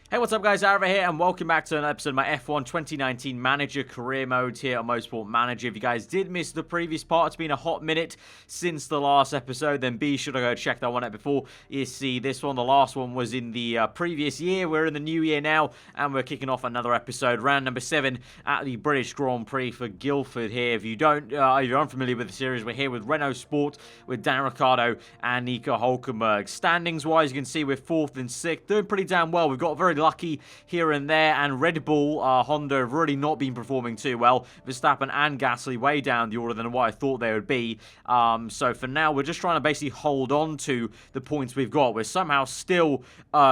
Hey, what's up guys, aarava here, and welcome back to an episode of my F1 2019 Manager Career Mode here on Motorsport Manager. If you guys did miss the previous part, it's been a hot minute since the last episode, then be sure to go check that one out before you see this one. The last one was in the previous year. We're in the new year now, and we're kicking off another episode, round number 7 at the British Grand Prix for Guildford here. If you're unfamiliar with the series, we're here with Renault Sport, with Daniel Ricciardo and Nico Hulkenberg. Standings-wise, you can see we're 4th and 6th, doing pretty damn well. We've got very lucky here and there, and Red Bull, Honda have really not been performing too well. Verstappen and Gasly way down the order than what I thought they would be. So for now, we're just trying to basically hold on to the points we've got. We're somehow still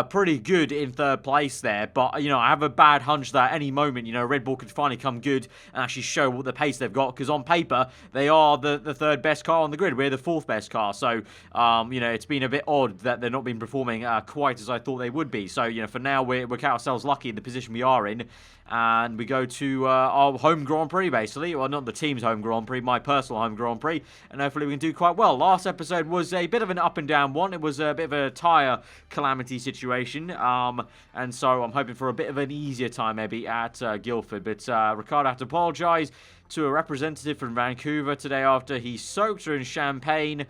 pretty good in 3rd place there, but I have a bad hunch that at any moment, Red Bull could finally come good and actually show what the pace they've got, because on paper, they are the 3rd best car on the grid. We're the 4th best car, so it's been a bit odd that they're not been performing quite as I thought they would be. So for now, we're count ourselves lucky in the position we are in, and we go to our home Grand Prix, basically. Well, not the team's home Grand Prix, my personal home Grand Prix, and hopefully we can do quite well. Last episode was a bit of an up and down one. It was a bit of a tyre calamity situation, and so I'm hoping for a bit of an easier time maybe at Guildford. But Ricciardo had to apologise to a representative from Vancouver today after he soaked her in champagne. If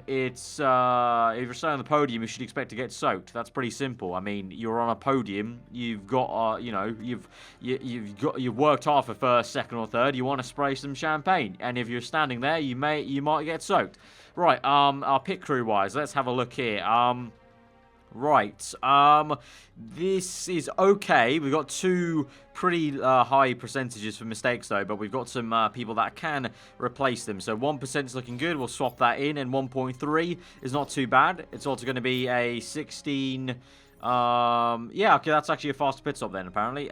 you're staying on the podium, you should expect to get soaked. That's pretty simple. I mean, you're on a podium. You've got, you've worked hard for 1st, 2nd, or 3rd. You want to spray some champagne, and if you're standing there, you might get soaked. Right. Our pit crew wise, let's have a look here. Right, this is okay. We've got 2 pretty high percentages for mistakes though, but we've got some people that can replace them. So 1% is looking good. We'll swap that in, and 1.3 is not too bad. It's also going to be a 16... yeah, okay, that's actually a faster pit stop then, apparently.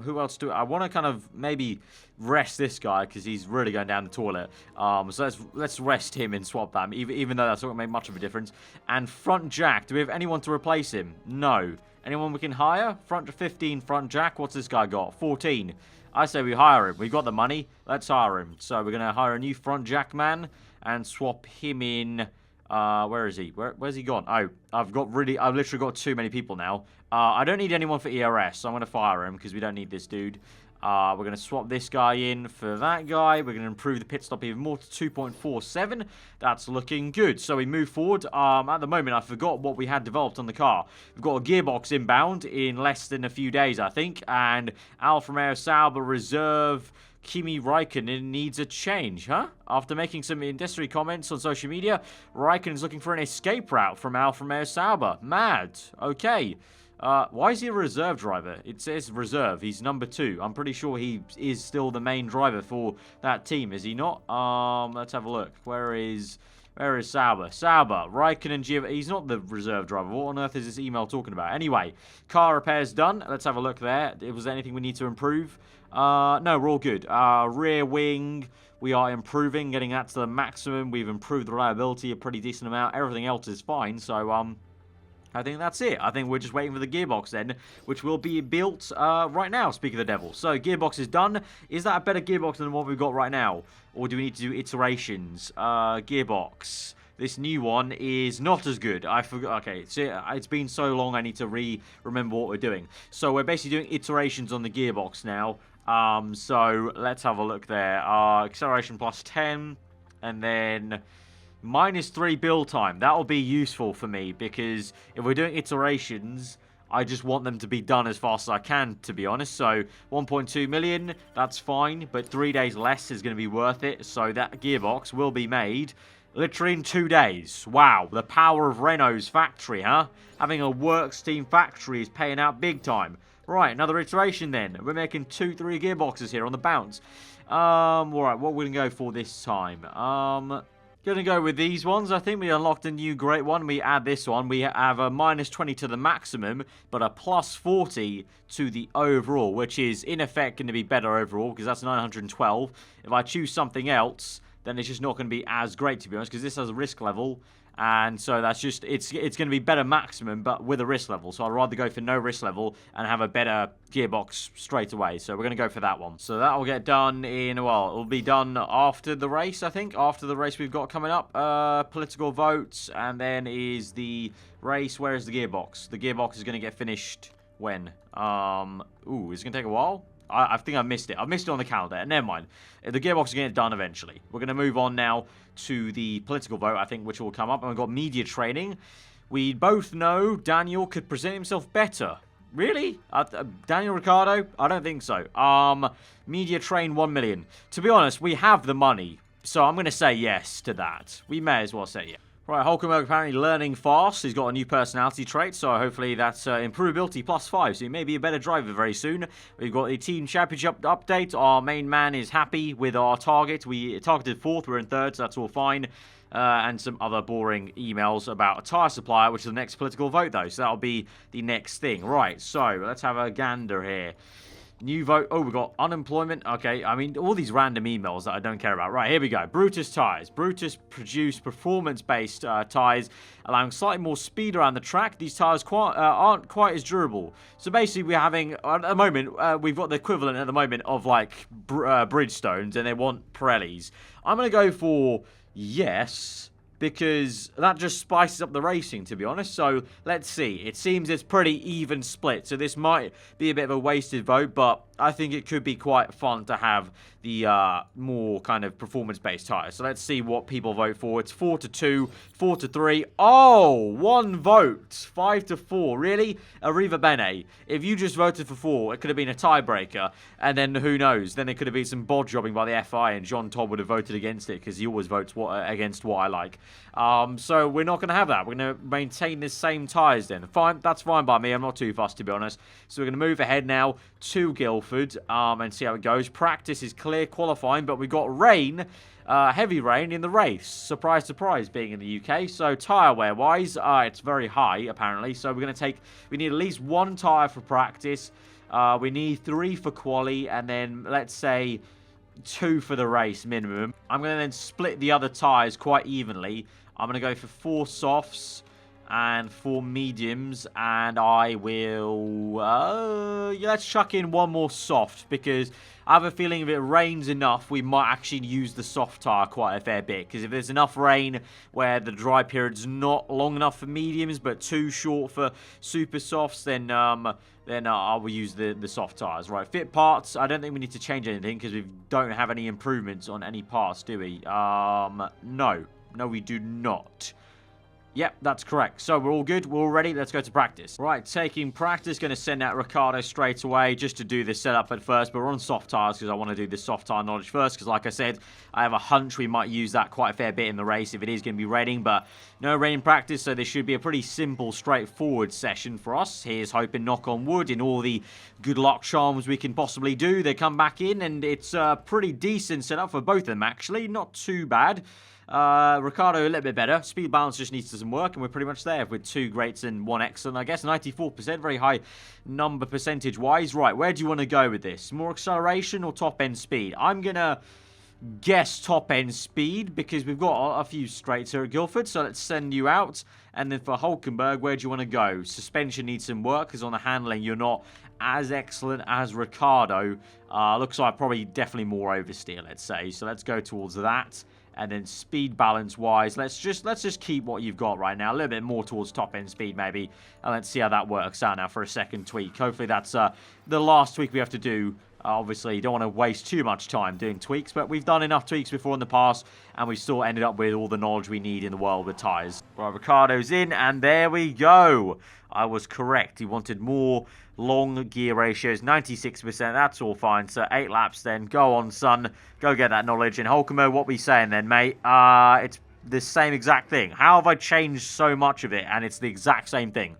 Who else do I want to kind of maybe rest this guy, because he's really going down the toilet. So let's rest him and swap that, even though that's not going to make much of a difference. And front jack, do we have anyone to replace him? No. Anyone we can hire? Front 15 front jack, what's this guy got? 14. I say we hire him. We've got the money. Let's hire him. So we're going to hire a new front jack man and swap him in. Where is he? Where's he gone? Oh, I've literally got too many people now. I don't need anyone for ERS, so I'm going to fire him because we don't need this dude. We're going to swap this guy in for that guy. We're going to improve the pit stop even more to 2.47. That's looking good. So we move forward. At the moment, I forgot what we had developed on the car. We've got a gearbox inbound in less than a few days, I think. And Alfa Romeo Sauber reserve Kimi Raikkonen needs a change, huh? After making some industry comments on social media, Raikkonen is looking for an escape route from Alfa Romeo Sauber. Mad. Okay. Why is he a reserve driver? It says reserve. He's number 2. I'm pretty sure he is still the main driver for that team, is he not? Let's have a look. Where is Sauber? Sauber. Raikkonen, he's not the reserve driver. What on earth is this email talking about? Anyway, car repairs done. Let's have a look there. Was there anything we need to improve? No, we're all good. Rear wing, we are improving, getting that to the maximum. We've improved the reliability a pretty decent amount. Everything else is fine, so, I think that's it. I think we're just waiting for the gearbox then, which will be built right now, speaking of the devil. So, gearbox is done. Is that a better gearbox than what we've got right now? Or do we need to do iterations? Gearbox. This new one is not as good. I forgot. Okay, it's been so long, I need to remember what we're doing. So, we're basically doing iterations on the gearbox now. So, let's have a look there. Acceleration plus 10, and then -3 build time. That will be useful for me, because if we're doing iterations, I just want them to be done as fast as I can, to be honest. So 1.2 million, that's fine, but 3 days less is going to be worth it. So that gearbox will be made literally in 2 days. Wow, the power of Renault's factory, huh? Having a works team factory is paying out big time. Right, another iteration then. We're making 2-3 gearboxes here on the bounce. Alright, what we're going to go for this time? Gonna go with these ones. I think we unlocked a new great one. We add this one. We have a -20 to the maximum, but a +40 to the overall, which is in effect going to be better overall, because that's 912. If I choose something else, then it's just not going to be as great, to be honest, because this has a risk level. And so that's just, it's going to be better maximum, but with a risk level. So I'd rather go for no risk level and have a better gearbox straight away. So we're going to go for that one. So that will get done in, well, it'll be done after the race, I think. After the race we've got coming up. Political votes, and then is the race. Where is the gearbox? The gearbox is going to get finished When? Ooh, is it going to take a while? I think I missed it. I missed it on the calendar. Never mind. The gearbox is going to get done eventually. We're going to move on now to the political vote, I think, which will come up. And we've got media training. We both know Daniel could present himself better. Really? Daniel Ricciardo? I don't think so. Media train 1 million. To be honest, we have the money. So I'm going to say yes to that. We may as well say yes. Right, Hulkenberg apparently learning fast. He's got a new personality trait, so hopefully that's improvability +5. So he may be a better driver very soon. We've got the Team Championship update. Our main man is happy with our target. We targeted 4th, we're in 3rd, so that's all fine. And some other boring emails about a tyre supplier, which is the next political vote, though. So that'll be the next thing. Right, so let's have a gander here. New vote. Oh, we got unemployment. Okay, I mean, all these random emails that I don't care about. Right, here we go. Brutus tyres. Brutus produce performance-based tyres, allowing slightly more speed around the track. These tyres aren't quite as durable. So basically, we're having, at the moment, we've got the equivalent at the moment of, like, Bridgestones, and they want Pirellis. I'm going to go for yes, because that just spices up the racing, to be honest. So, let's see. It seems it's pretty even split. So, this might be a bit of a wasted vote, but I think it could be quite fun to have the more kind of performance-based tyres. So, let's see what people vote for. It's 4-2, 4-3. Oh, 1 vote. 5-4. Really? Arriva Bene. If you just voted for 4, it could have been a tiebreaker. And then, who knows? Then it could have been some bod jobbing by the FI, and John Todd would have voted against it, because he always votes against what I like. So we're not going to have that. We're going to maintain the same tyres then. Fine, that's fine by me. I'm not too fussed, to be honest. So we're going to move ahead now to Guildford and see how it goes. Practice is clear, qualifying, but we've got rain, heavy rain in the race. Surprise, surprise, being in the UK. So tyre wear wise, it's very high apparently. So we're going to we need at least 1 tyre for practice. We need 3 for quali, and then let's say 2 for the race minimum. I'm going to then split the other tyres quite evenly. I'm going to go for 4 softs and 4 mediums, and I will let's chuck in 1 more soft, because I have a feeling if it rains enough, we might actually use the soft tyre quite a fair bit, because if there's enough rain where the dry period's not long enough for mediums but too short for super softs, then I will use the soft tyres. Right, fit parts. I don't think we need to change anything, because we don't have any improvements on any parts, do we? No, we do not. Yep, that's correct. So we're all good. We're all ready. Let's go to practice. Right, taking practice. Going to send out Ricciardo straight away just to do this setup at first. But we're on soft tyres because I want to do this soft tyre knowledge first. Because like I said, I have a hunch we might use that quite a fair bit in the race if it is going to be raining. But no rain practice, so this should be a pretty simple, straightforward session for us. Here's hoping, knock on wood, in all the good luck charms we can possibly do. They come back in, and it's a pretty decent setup for both of them, actually. Not too bad. Ricciardo a little bit better. Speed balance just needs some work, and we're pretty much there with 2 greats and 1 excellent. I guess 94%, very high number percentage-wise. Right, where do you want to go with this? More acceleration or top-end speed? I'm going to guess top-end speed, because we've got a few straights here at Guildford, so let's send you out. And then for Hulkenberg, where do you want to go? Suspension needs some work, because on the handling, you're not as excellent as Ricciardo. Looks like probably definitely more oversteer, let's say. So let's go towards that. And then speed balance wise, let's just keep what you've got right now. A little bit more towards top end speed maybe. And let's see how that works out now for a second tweak. Hopefully that's the last tweak we have to do. Obviously, you don't want to waste too much time doing tweaks, but we've done enough tweaks before in the past, and we still ended up with all the knowledge we need in the world with tyres. Right, Ricciardo's in, and there we go. I was correct. He wanted more long gear ratios, 96%. That's all fine. So 8 laps then. Go on, son. Go get that knowledge. And Hulkenberg, what we saying then, mate? It's the same exact thing. How have I changed so much of it, and it's the exact same thing?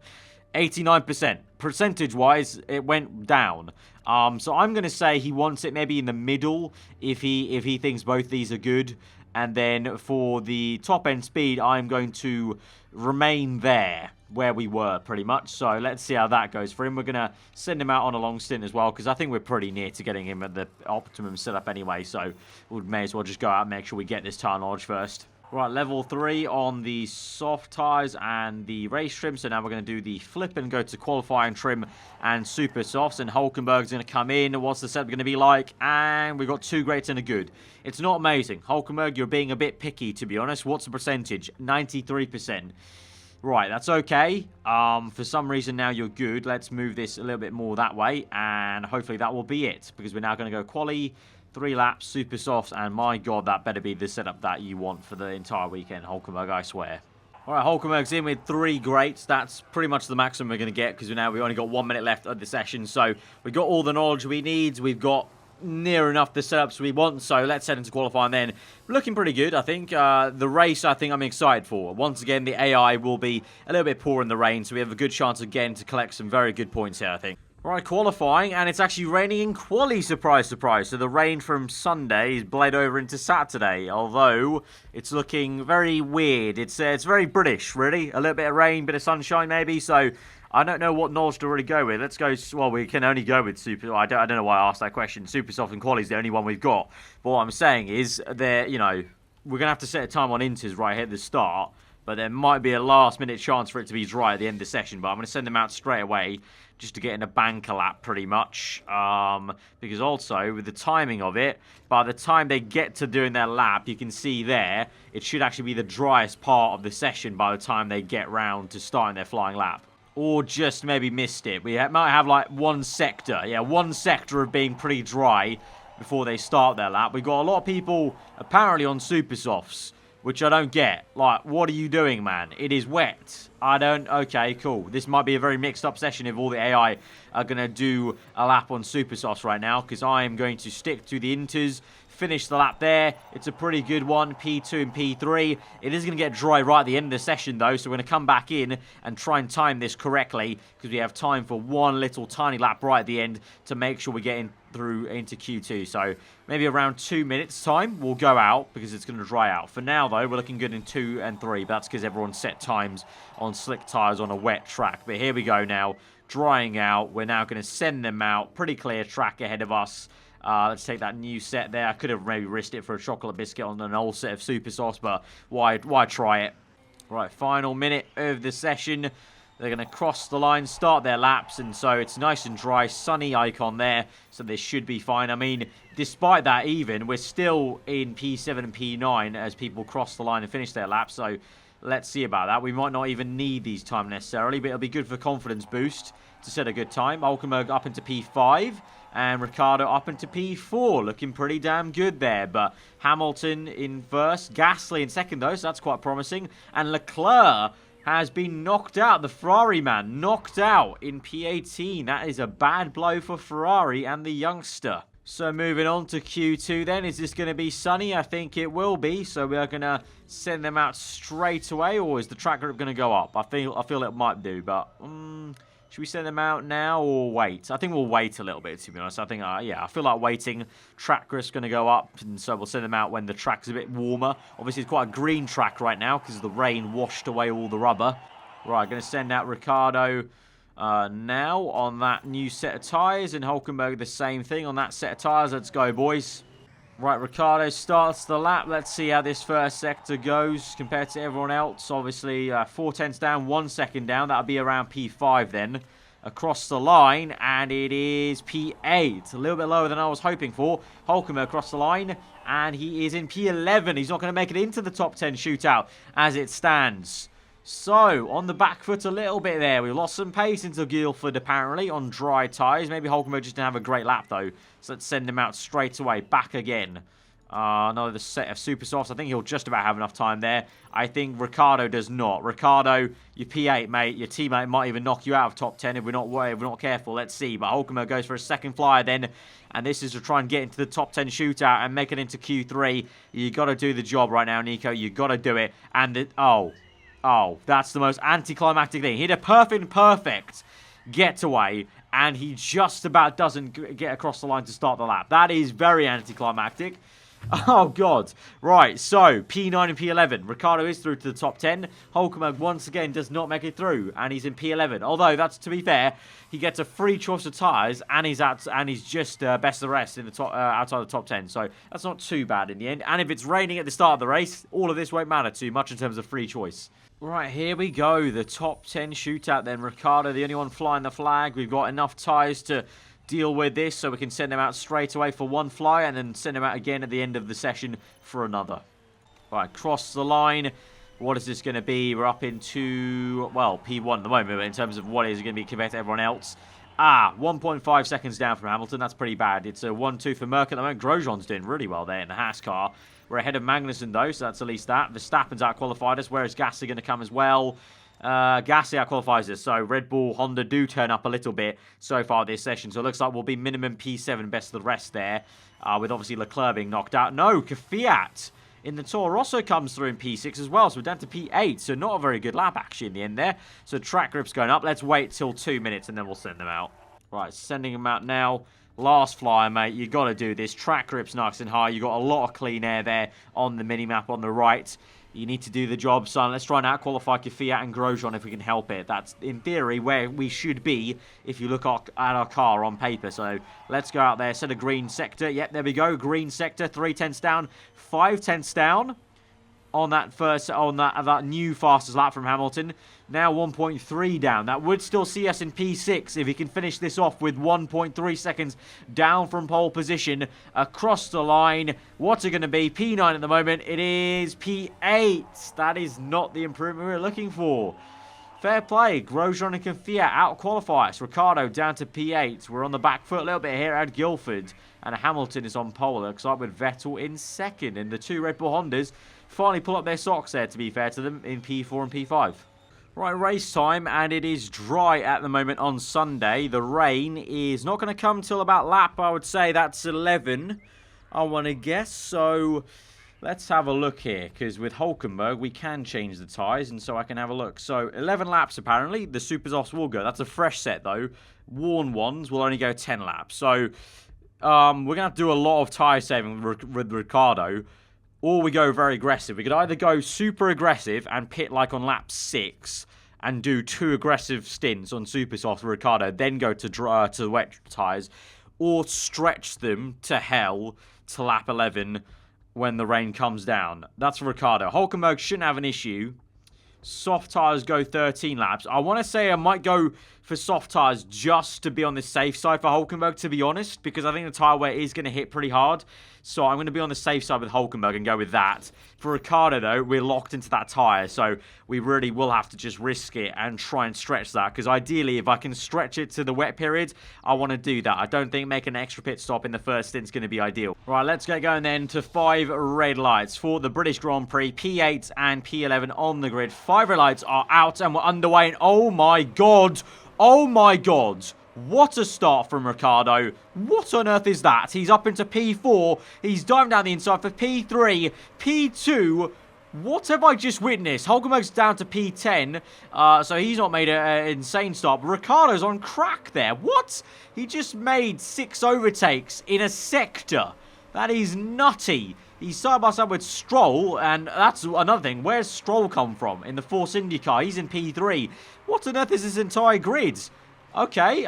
89%. Percentage-wise, it went down. So I'm going to say he wants it maybe in the middle if he thinks both these are good. And then for the top-end speed, I'm going to remain there where we were pretty much. So let's see how that goes for him. We're going to send him out on a long stint as well, because I think we're pretty near to getting him at the optimum setup anyway. So we may as well just go out and make sure we get this tyre knowledge first. Right, level 3 on the soft tyres and the race trim. So now we're going to do the flip and go to qualifying trim and super softs. And Hulkenberg's going to come in. What's the setup going to be like? And we've got 2 greats and a good. It's not amazing. Hulkenberg, you're being a bit picky, to be honest. What's the percentage? 93%. Right, that's okay. For some reason now you're good. Let's move this a little bit more that way, and hopefully that will be it, because we're now going to go quali, 3 laps, super soft, and my god, that better be the setup that you want for the entire weekend, Hulkenberg, I swear. Alright, Hulkenberg's in with 3 greats. That's pretty much the maximum we're going to get, because we only got 1 minute left of the session, so we've got all the knowledge we need. We've got near enough the setups we want, so let's head into qualifying then. Looking pretty good, I think. The race, I think I'm excited for. Once again, the AI will be a little bit poor in the rain, so we have a good chance again to collect some very good points here, I think. Right, qualifying, and it's actually raining in quali, surprise, surprise. So the rain from Sunday is bled over into Saturday, although it's looking very weird. It's very British, really. A little bit of rain, bit of sunshine, maybe, so I don't know what knowledge to really go with. Let's go, well, we can only go with super, I don't know why I asked that question. Super soft and quali is the only one we've got. But what I'm saying is, we're going to have to set a time on inters right here at the start, but there might be a last-minute chance for it to be dry at the end of the session, but I'm going to send them out straight away just to get in a banker lap, pretty much. Because also, with the timing of it, by the time they get to doing their lap, you can see there, it should actually be the driest part of the session by the time they get round to starting their flying lap. Or just maybe missed it. We might have like one sector. Yeah, one sector of being pretty dry before they start their lap. We've got a lot of people apparently on super softs, which I don't get. Like, what are you doing, man? It is wet. Okay, cool. This might be a very mixed up session if all the AI are going to do a lap on super softs right now, because I am going to stick to the inters, finish the lap there. It's a pretty good one, P2 and P3. It is going to get dry right at the end of the session, though, so we're going to come back in and try and time this correctly, because we have time for one little tiny lap right at the end to make sure we get in through into Q2. So maybe around 2 minutes time we'll go out, because it's going to dry out. For now, though, we're looking good in 2 and 3. But that's because everyone set times on slick tires on a wet track. But here we go now, drying out. We're now going to send them out. Pretty clear track ahead of us. Let's take that new set there. I could have maybe risked it for a chocolate biscuit on an old set of super sauce, but why try it? Right, final minute of the session. They're going to cross the line, start their laps, and so it's nice and dry, sunny icon there, so they should be fine. I mean, despite that even, we're still in P7 and P9 as people cross the line and finish their laps, so let's see about that. We might not even need these time necessarily, but it'll be good for confidence boost to set a good time. Hulkenberg up into P5, and Ricciardo up into P4, looking pretty damn good there. But Hamilton in first, Gasly in second though, so that's quite promising. And Leclerc has been knocked out, the Ferrari man, knocked out in P18. That is a bad blow for Ferrari and the youngster. So moving on to Q2 then, is this going to be sunny? I think it will be, so we are going to send them out straight away, or is the track group going to go up? I feel it might do, but should we send them out now or wait? I think we'll wait a little bit, to be honest. I think, yeah, I feel like waiting. Track group's going to go up, and so we'll send them out when the track's a bit warmer. Obviously, it's quite a green track right now because the rain washed away all the rubber. Right, going to send out Ricciardo now on that new set of tyres, and Hulkenberg the same thing on that set of tyres. Let's go, boys. Right, Ricciardo starts the lap. Let's see how this first sector goes compared to everyone else. Obviously, 4 tenths down, 1 second down. That'll be around P5 then. Across the line, and it is P8. A little bit lower than I was hoping for. Hulkenberg across the line, and he is in P11. He's not going to make it into the top 10 shootout as it stands. So, on the back foot a little bit there. We lost some pace into Guilford, apparently, on dry tyres. Maybe Hulkenberg just didn't have a great lap, though. So, let's send him out straight away. Back again. Another set of super softs. I think he'll just about have enough time there. I think Ricciardo does not. Ricciardo, you're P8, mate. Your teammate might even knock you out of top 10 if we're not careful. Let's see. But Hulkenberg goes for a second flyer then. And this is to try and get into the top 10 shootout and make it into Q3. You got to do the job right now, Nico. You got to do it. And Oh, that's the most anticlimactic thing. He had a perfect getaway, and he just about doesn't get across the line to start the lap. That is very anticlimactic. Oh, God. Right, so P9 and P11. Ricciardo is through to the top 10. Hulkenberg, once again, does not make it through, and he's in P11. Although, that's to be fair, he gets a free choice of tyres, and he's just best of the rest in the top, outside the top 10. So, that's not too bad in the end. And if it's raining at the start of the race, all of this won't matter too much in terms of free choice. Right, here we go. The top 10 shootout then. Ricciardo, the only one flying the flag. We've got enough tyres to deal with this, so we can send them out straight away for one fly and then send them out again at the end of the session for another. Right, cross the line. What is this going to be? We're up into, well, P1 at the moment, but in terms of what is it going to be compared to everyone else. 1.5 seconds down from Hamilton. That's pretty bad. It's a 1-2 for Merck at the moment. Grosjean's doing really well there in the Haas car. We're ahead of Magnussen, though, so that's at least that. Verstappen's out-qualified us. Where is Gasly going to come as well? Gasly out-qualifies us, so Red Bull, Honda do turn up a little bit so far this session. So it looks like we'll be minimum P7, best of the rest there, with obviously Leclerc being knocked out. No, Kvyat in the Toro Rosso comes through in P6 as well, so we're down to P8, so not a very good lap actually in the end there. So track grip's going up. Let's wait till 2 minutes and then we'll send them out. Right, sending them out now. Last flyer, mate. You got to do this. Track grip's nice and high. You got a lot of clean air there on the mini-map on the right. You need to do the job, son. Let's try and out-qualify Kvyat and Grosjean if we can help it. That's, in theory, where we should be if you look at our car on paper. So let's go out there, set a green sector. Yep, there we go. Green sector, 3 tenths down, 5 tenths down on that that new fastest lap from Hamilton. Now 1.3 down. That would still see us in P6 if he can finish this off with 1.3 seconds down from pole position across the line. What's it going to be? P9 at the moment. It is P8. That is not the improvement we were looking for. Fair play. Grosjean and Kvyat out qualify us. Ricciardo down to P8. We're on the back foot a little bit here at Guilford. And Hamilton is on pole. Looks like with Vettel in second. And the two Red Bull Hondas finally pull up their socks there, to be fair to them, in P4 and P5. Right, race time, and it is dry at the moment on Sunday. The rain is not going to come till about lap, I would say that's 11, I want to guess. So let's have a look here, because with Hulkenberg, we can change the tyres, and so I can have a look. So 11 laps, apparently. The super softs will go. That's a fresh set, though. Worn ones will only go 10 laps. So we're going to have to do a lot of tyre saving with Ricciardo. Or we go very aggressive. We could either go super aggressive and pit like on lap 6 and do 2 aggressive stints on super soft for Ricciardo, then go to wet tyres, or stretch them to hell to lap 11 when the rain comes down. That's for Ricciardo. Hulkenberg shouldn't have an issue. Soft tyres go 13 laps. I want to say I might go for soft tyres just to be on the safe side for Hulkenberg, to be honest, because I think the tyre wear is going to hit pretty hard. So I'm going to be on the safe side with Hulkenberg and go with that. For Ricciardo, though, we're locked into that tyre, so we really will have to just risk it and try and stretch that, because ideally, if I can stretch it to the wet period, I want to do that. I don't think making an extra pit stop in the first stint is going to be ideal. Right, let's get going then to 5 red lights for the British Grand Prix. P8 and P11 on the grid. 5 red lights are out and we're underway, and oh my god! Oh my god! What a start from Ricciardo. What on earth is that? He's up into P4. He's diving down the inside for P3. P2. What have I just witnessed? Hulkenberg's down to P10. So he's not made an insane start. But Ricciardo's on crack there. What? He just made 6 overtakes in a sector. That is nutty. He's side by side with Stroll, and that's another thing. Where's Stroll come from in the Force India car? He's in P3. What on earth is this entire grid? Okay,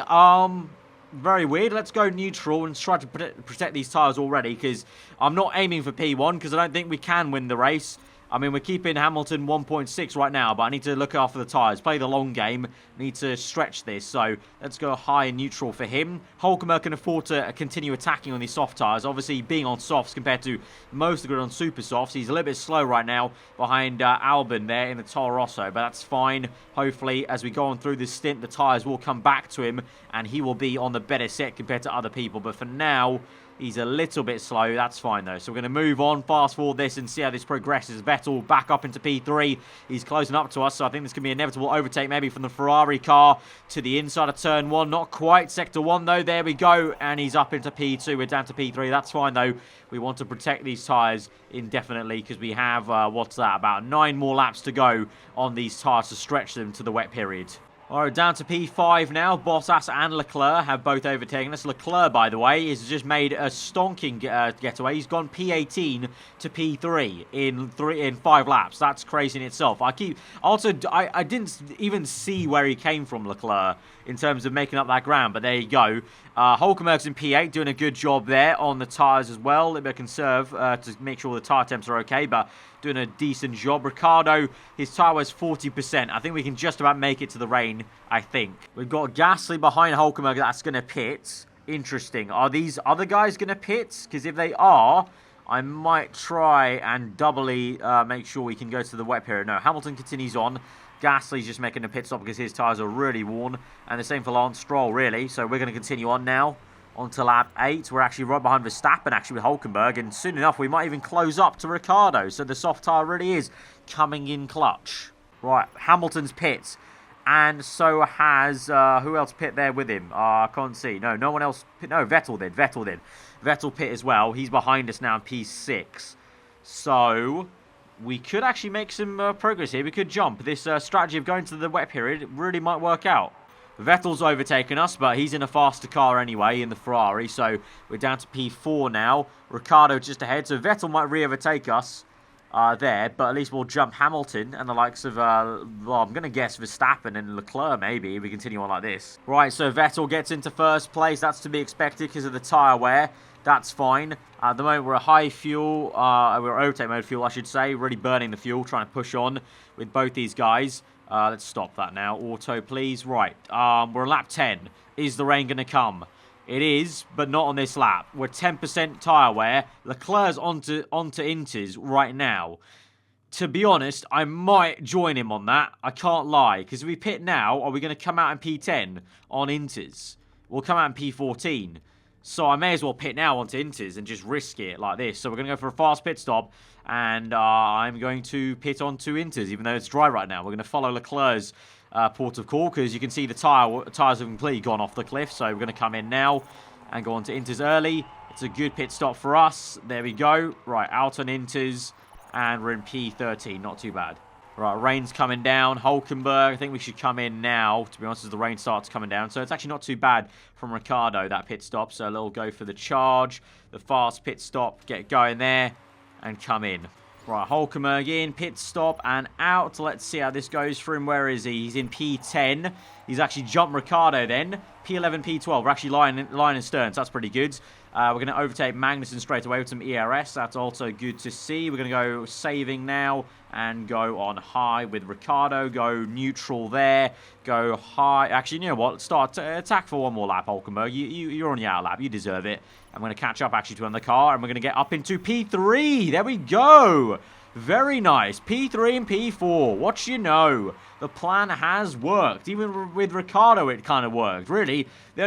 very weird. Let's go neutral and try to protect these tyres already, because I'm not aiming for P1, because I don't think we can win the race. I mean, we're keeping Hamilton 1.6 right now, but I need to look after the tyres, play the long game, need to stretch this. So let's go high and neutral for him. Hulkenberg can afford to continue attacking on these soft tyres. Obviously, being on softs compared to most of the grid on super softs, he's a little bit slow right now behind Albon there in the Toro Rosso, but that's fine. Hopefully, as we go on through this stint, the tyres will come back to him, and he will be on the better set compared to other people. But for now, he's a little bit slow. That's fine, though. So we're going to move on, fast forward this, and see how this progresses. Vettel back up into P3. He's closing up to us, so I think this could be an inevitable overtake, maybe from the Ferrari car to the inside of turn 1. Not quite. Sector 1, though. There we go. And he's up into P2. We're down to P3. That's fine, though. We want to protect these tyres indefinitely, because we have, what's that, about 9 more laps to go on these tyres to stretch them to the wet period. All right, down to P5 now. Bottas and Leclerc have both overtaken us. Leclerc, by the way, has just made a stonking getaway. He's gone P18 to P3 in 5 laps. That's crazy in itself. I didn't even see where he came from, Leclerc, in terms of making up that ground, but there you go. Hulkenberg's in P8, doing a good job there on the tyres as well. A little bit of conserve to make sure the tyre temps are okay, but doing a decent job. Ricciardo, his tyre was 40%. I think we can just about make it to the rain, I think. We've got Gasly behind Hulkenberg that's going to pit. Interesting. Are these other guys going to pit? Because if they are, I might try and doubly make sure we can go to the wet period. No, Hamilton continues on. Gasly's just making a pit stop because his tyres are really worn. And the same for Lance Stroll, really. So we're going to continue on now. On to lap 8. We're actually right behind Verstappen, actually, with Hulkenberg. And soon enough, we might even close up to Ricciardo. So the soft tyre really is coming in clutch. Right, Hamilton's pit. And so has, who else pit there with him? I can't see. No one else. No, Vettel did. Vettel pit as well. He's behind us now in P6. So we could actually make some progress here. We could jump. This strategy of going to the wet period really might work out. Vettel's overtaken us, but he's in a faster car anyway in the Ferrari. So we're down to P4 now. Ricciardo just ahead. So Vettel might re-overtake us there, but at least we'll jump Hamilton and the likes of, well, I'm going to guess Verstappen and Leclerc maybe if we continue on like this. Right, so Vettel gets into first place. That's to be expected because of the tyre wear. That's fine. At the moment, we're at high fuel. We're overtake mode fuel, I should say. Really burning the fuel, trying to push on with both these guys. Let's stop that now. Auto, please. Right, we're on lap 10. Is the rain going to come? It is, but not on this lap. We're 10% tyre wear. Leclerc's onto Inters right now. To be honest, I might join him on that. I can't lie. Because if we pit now, are we going to come out in P10 on Inters? We'll come out in P14. So I may as well pit now onto Inters and just risk it like this. So we're going to go for a fast pit stop. And I'm going to pit onto Inters, even though it's dry right now. We're going to follow Leclerc's port of call, because you can see the tyres have completely gone off the cliff. So we're going to come in now and go on to Inters early. It's a good pit stop for us. There we go. Right, out on Inters. And we're in P13. Not too bad. Right, rain's coming down. Hulkenberg, I think we should come in now, to be honest, as the rain starts coming down. So it's actually not too bad from Ricciardo, that pit stop. So a little go for the charge. The fast pit stop. Get going there. And come in. Right, Hulkenberg in. Pit stop and out. Let's see how this goes for him. Where is he? He's in P10. He's actually jumped Ricciardo then. P11, P12. We're actually lying in stern, so that's pretty good. We're going to overtake Magnussen straight away with some ERS. That's also good to see. We're going to go saving now and go on high with Ricciardo. Go neutral there. Go high. Actually, you know what? Start attack for one more lap, Hulkenberg. You're on your out lap. You deserve it. I'm going to catch up actually to the car, and we're going to get up into P3. There we go. Very nice. P3 and P4. What you know? The plan has worked. Even with Ricciardo, it kind of worked. Really, the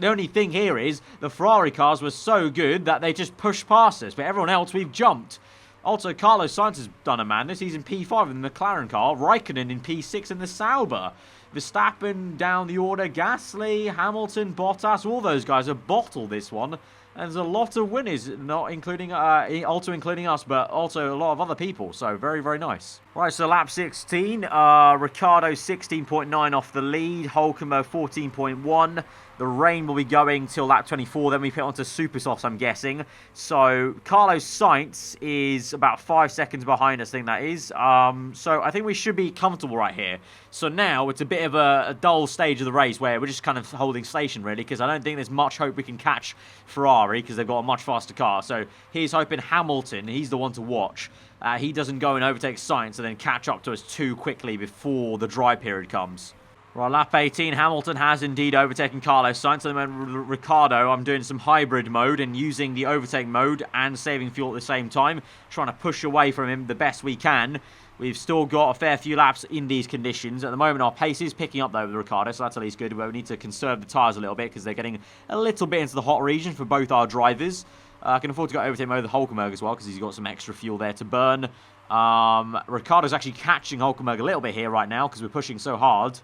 only thing here is the Ferrari cars were so good that they just pushed past us. But everyone else, we've jumped. Also, Carlos Sainz has done a madness. He's in P5 in the McLaren car. Raikkonen in P6 in the Sauber. Verstappen down the order. Gasly, Hamilton, Bottas. All those guys have bottled this one. And there's a lot of winners, not including, also including us, but also a lot of other people. So very, very nice. Right, so lap 16. Ricciardo 16.9 off the lead. Hulkenberg 14.1. The rain will be going till lap 24. Then we put onto super softs, I'm guessing. So Carlos Sainz is about 5 seconds behind us, I think that is. So I think we should be comfortable right here. So now it's a bit of a dull stage of the race where we're just kind of holding station, really, because I don't think there's much hope we can catch Ferrari because they've got a much faster car. So he's hoping Hamilton, he's the one to watch. He doesn't go and overtake Sainz and then catch up to us too quickly before the dry period comes. Right, lap 18, Hamilton has indeed overtaken Carlos Sainz. And then Ricciardo, I'm doing some hybrid mode and using the overtake mode and saving fuel at the same time, trying to push away from him the best we can. We've still got a fair few laps in these conditions. At the moment, our pace is picking up, though, with Ricciardo, so that's at least good. But we need to conserve the tyres a little bit because they're getting a little bit into the hot region for both our drivers. I can afford to go overtake mode with Hulkenberg as well because he's got some extra fuel there to burn. Ricciardo's actually catching Hulkenberg a little bit here right now because we're pushing so hard.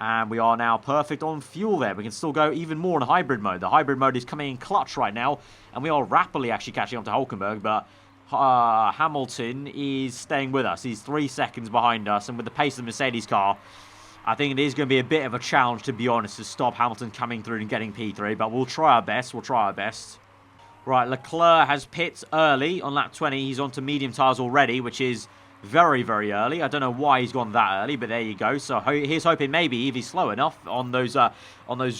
And we are now perfect on fuel there. We can still go even more in hybrid mode. The hybrid mode is coming in clutch right now. And we are rapidly actually catching up to Hulkenberg. But Hamilton is staying with us. He's 3 seconds behind us. And with the pace of the Mercedes car, I think it is going to be a bit of a challenge, to be honest, to stop Hamilton coming through and getting P3. But we'll try our best. Right, Leclerc has pits early on lap 20. He's onto medium tyres already, which is very, very early. I don't know why he's gone that early, but there you go. So he's hoping maybe if he's slow enough on those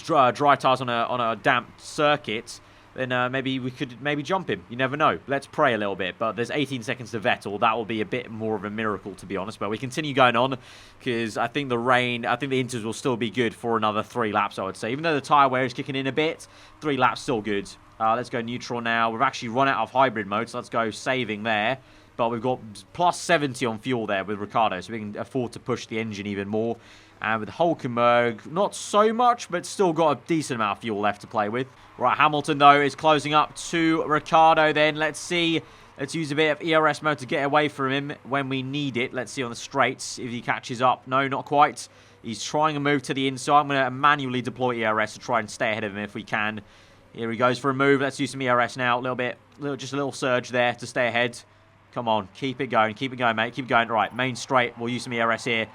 dry tyres on a damp circuit, then maybe we could jump him. You never know. Let's pray a little bit. But there's 18 seconds to Vettel. That will be a bit more of a miracle, to be honest. But we continue going on because I think the inters will still be good for another 3 laps, I would say. Even though the tyre wear is kicking in a bit, 3 laps still good. Let's go neutral now. We've actually run out of hybrid mode, so let's go saving there. But we've got plus 70 on fuel there with Ricciardo, so we can afford to push the engine even more. And with Hulkenberg, not so much, but still got a decent amount of fuel left to play with. Right, Hamilton, though, is closing up to Ricciardo then. Let's see. Let's use a bit of ERS mode to get away from him when we need it. Let's see on the straights if he catches up. No, not quite. He's trying to move to the inside. I'm going to manually deploy ERS to try and stay ahead of him if we can. Here he goes for a move. Let's use some ERS now. Just a little surge there to stay ahead. Come on, keep it going, mate. Keep going. Right, main straight. We'll use some ERS here.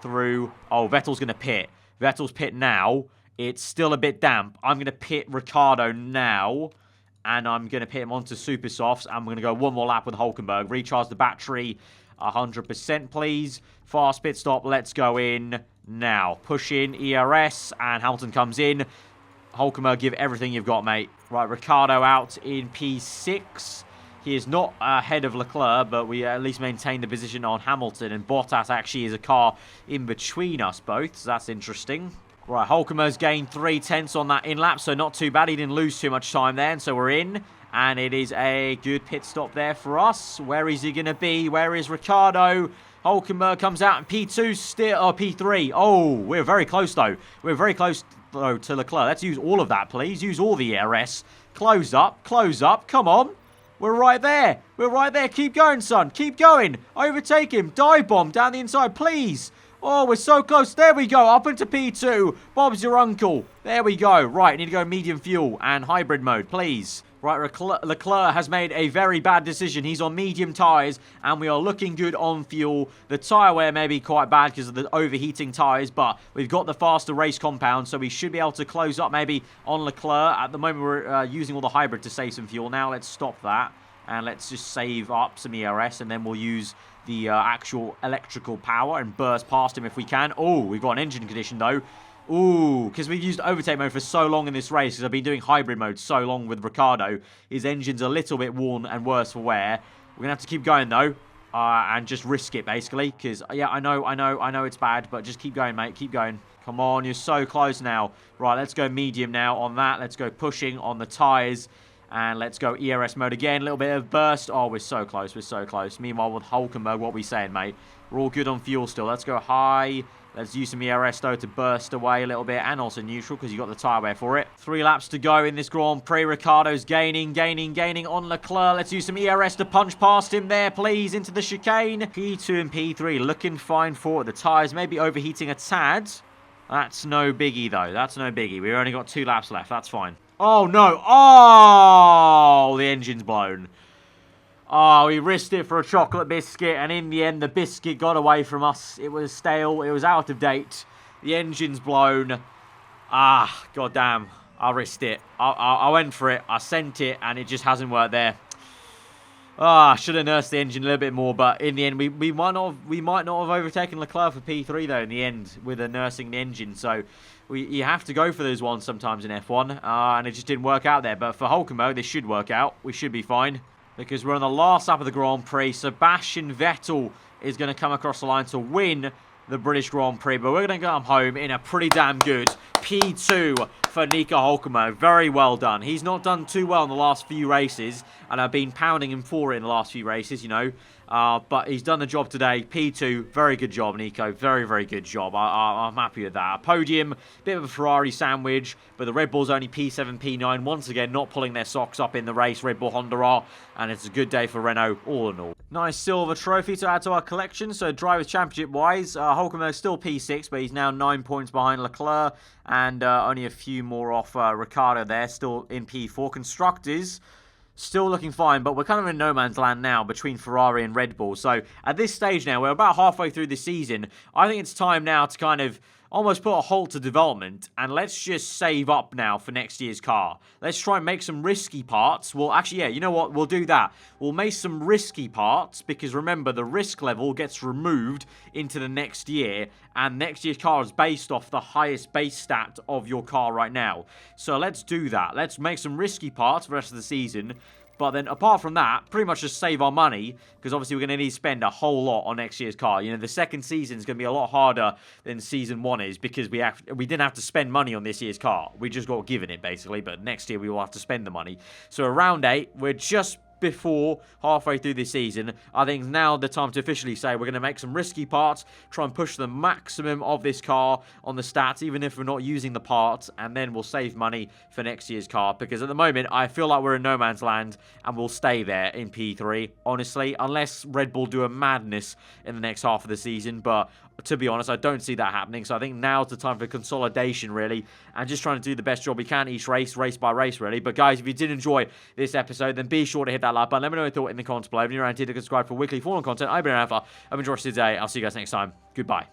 Through. Oh, Vettel's going to pit. Vettel's pit now. It's still a bit damp. I'm going to pit Ricciardo now. And I'm going to pit him onto super softs. And we're going to go one more lap with Hulkenberg. Recharge the battery 100%, please. Fast pit stop. Let's go in now. Push in ERS. And Hamilton comes in. Hulkenberg, give everything you've got, mate. Right, Ricciardo out in P6. He is not ahead of Leclerc, but we at least maintain the position on Hamilton. And Bottas actually is a car in between us both, so that's interesting. Right, Hulkenberg's gained 3/10 on that in-lap, so not too bad. He didn't lose too much time there, and so we're in. And it is a good pit stop there for us. Where is he going to be? Where is Ricciardo? Hulkenberg comes out in P2 still, or P3. Oh, we're very close, though. We're very close, though, to Leclerc. Let's use all of that, please. Use all the ERS. Close up, come on. We're right there. We're right there. Keep going, son. Keep going. Overtake him. Dive bomb down the inside, please. Oh, we're so close. There we go. Up into P2. Bob's your uncle. There we go. Right, need to go medium fuel and hybrid mode, please. Right, Leclerc has made a very bad decision. He's on medium tyres, and we are looking good on fuel. The tyre wear may be quite bad because of the overheating tyres, but we've got the faster race compound, so we should be able to close up maybe on Leclerc. At the moment, we're using all the hybrid to save some fuel. Now, let's stop that, and let's just save up some ERS, and then we'll use the actual electrical power and burst past him if we can. Oh, we've got an engine condition, though. Ooh, because we've used overtake mode for so long in this race, because I've been doing hybrid mode so long with Ricciardo. His engine's a little bit worn and worse for wear. We're going to have to keep going, though, and just risk it, basically, because, yeah, I know it's bad, but just keep going, mate, keep going. Come on, you're so close now. Right, let's go medium now on that. Let's go pushing on the tyres, and let's go ERS mode again. A little bit of burst. Oh, we're so close, we're so close. Meanwhile, with Hulkenberg, what are we saying, mate? We're all good on fuel still. Let's go high. Let's use some ERS, though, to burst away a little bit. And also neutral, because you got the tyre wear for it. 3 laps to go in this Grand Prix. Ricciardo's gaining on Leclerc. Let's use some ERS to punch past him there, please, into the chicane. P2 and P3 looking fine for it. The tyres may be overheating a tad. That's no biggie, though. That's no biggie. We've only got 2 laps left. That's fine. Oh, no. Oh, the engine's blown. Oh, we risked it for a chocolate biscuit, and in the end, the biscuit got away from us. It was stale. It was out of date. The engine's blown. Ah, goddamn. I risked it. I went for it. I sent it, and it just hasn't worked there. Ah, I should have nursed the engine a little bit more, but in the end, we might not have overtaken Leclerc for P3, though, in the end, with nursing the engine. So, you have to go for those ones sometimes in F1, and it just didn't work out there. But for Hulkenberg, this should work out. We should be fine. Because we're on the last lap of the Grand Prix. Sebastian Vettel is going to come across the line to win the British Grand Prix. But we're going to go home in a pretty damn good P2 for Nico Hulkenberg. Very well done. He's not done too well in the last few races. And I've been pounding him for it in the last few races, you know. But he's done the job today. P2, very good job, Nico. Very, very good job. I'm happy with that. A podium, bit of a Ferrari sandwich, but the Red Bull's only P7, P9. Once again, not pulling their socks up in the race. Red Bull, Honda are, and it's a good day for Renault, all in all. Nice silver trophy to add to our collection. So, Drivers' Championship-wise, Hulkenberg's still P6, but he's now 9 points behind Leclerc, and only a few more off Ricciardo there, still in P4. Constructors, still looking fine, but we're kind of in no man's land now between Ferrari and Red Bull. So at this stage now, we're about halfway through the season. I think it's time now to kind of almost put a halt to development, and let's just save up now for next year's car. Let's try and make some risky parts. Well, actually, yeah, you know what? We'll do that. We'll make some risky parts, because remember, the risk level gets removed into the next year, and next year's car is based off the highest base stat of your car right now. So let's do that. Let's make some risky parts for the rest of the season. But then, apart from that, pretty much just save our money, because obviously we're going to need to spend a whole lot on next year's car. You know, the second season is going to be a lot harder than season 1 is, because we didn't have to spend money on this year's car. We just got given it, basically, but next year we will have to spend the money. So around 8, we're just before halfway through this season. I think now the time to officially say we're going to make some risky parts, try and push the maximum of this car on the stats, even if we're not using the parts, and then we'll save money for next year's car, because at the moment I feel like we're in no man's land and we'll stay there in P3, honestly, unless Red Bull do a madness in the next half of the season. But to be honest, I don't see that happening. So I think now's the time for consolidation, really, and just trying to do the best job we can each race by race, really. But guys, if you did enjoy this episode, then be sure to hit that like button. Let me know your thought in the comments below. If you're around here to subscribe for weekly F1 content, I've been Alpha. I've enjoyed today. I'll see you guys next time. Goodbye.